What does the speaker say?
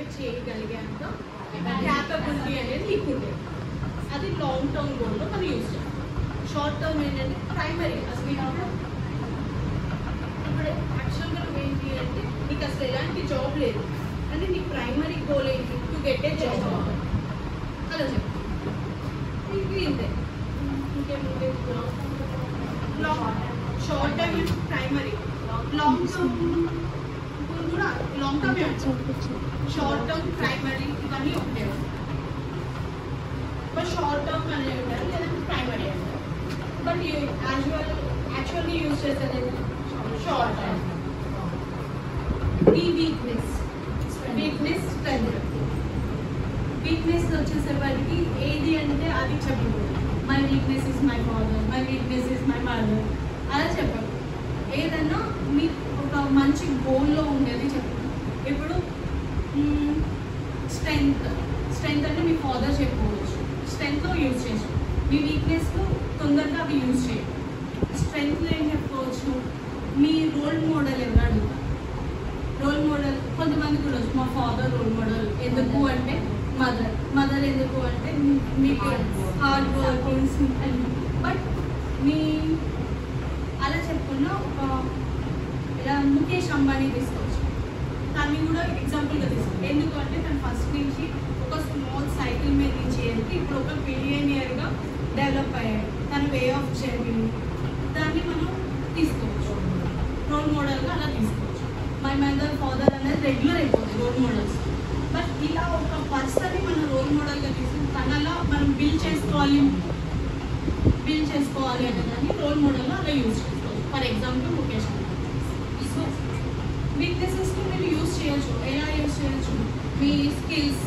చేయగలిగేంత capability అనేది నీకు ఉంటుంది. అది లాంగ్ టర్మ్ గోల్లో మనం యూజ్ చేయాలి. షార్ట్ టర్మ్ ఏంటంటే ప్రైమరీ అసలు ఇప్పుడు యాక్చువల్గా ఏంటి అంటే నీకు అసలు ఎలాంటి జాబ్ లేదు అంటే నీకు ప్రైమరీ గోల్ ఏంటి టు గెట్ ఏ జాబ్ అలా చెప్తాను. ఇది ఇంతే. ఇంకేముంటే short term primary long term కూడా long term short term primary ఇవన్నీ ఉంటాయి. బట్ షార్ట్ టర్మ్ అనేది ఉంటారు లేదంటే ప్రైమరీ అంటారు. బట్ యాక్చువల్లీ యూజ్ చేసేది షార్ట్ టర్మ్. ఈ వీక్నెస్ స్ట్రెంత్. వీక్నెస్ వచ్చేసరికి ఏది అంటే అది చెప్పదు. My weakness is my father, my weakness is my mother అలా చెప్పదు. ఏదన్నా మీకు ఒక మంచి గోల్లో ఉండేది చెప్పదు. ఇప్పుడు స్ట్రెంగ్త్ అంటే మీ ఫాదర్ చెప్పుకోవచ్చు, స్ట్రెంగ్త్లో యూజ్ చేయొచ్చు. మీ వీక్నెస్లో తొందరగా అవి యూజ్ చేయరు. స్ట్రెంగ్త్లో ఏం చెప్పుకోవచ్చు, మీ రోల్ మోడల్ ఎవరు అడుగుతారు. రోల్ మోడల్ కొంతమంది కూడా వచ్చు, మా ఫాదర్ రోల్ మోడల్ ఎందుకు అంటే మదర్ ఎందుకు అంటే మీకు హార్డ్ వర్కింగ్ అని. బట్ మీ అలా చెప్పుకున్న ఒక ఇలా ముఖేష్ అంబానీ తీసుకోవచ్చు. తనని కూడా ఎగ్జాంపుల్గా తీసుకోవచ్చు. ఎందుకు అంటే తను ఫస్ట్ నుంచి ఒక స్మాల్ సైకిల్ మీద నుంచి వెళ్తే ఇప్పుడు ఒక బిలియనియర్గా డెవలప్ అయ్యాడు. తన వే ఆఫ్ జర్నీ దాన్ని మనం తీసుకోవచ్చు రోల్ మోడల్గా. అలా తీసుకోవచ్చు. మై మదర్ ఫాదర్ అనేది రెగ్యులర్ అయిపోతుంది రోల్ మోడల్స్. బట్ ఇలా ఒక పర్సన్ని మనం రోల్ మోడల్గా తీసుకుని తనలా మనం బిల్డ్ చేసుకోవాలి అనే దాన్ని రోల్ మోడల్గా అలా యూజ్ చేసుకోవచ్చు. For example Mukesh Ambani. So వీక్నెసెస్ని మీరు యూజ్ చేయొచ్చు. ఎలా యూజ్ చేయొచ్చు, మీ స్కిల్స్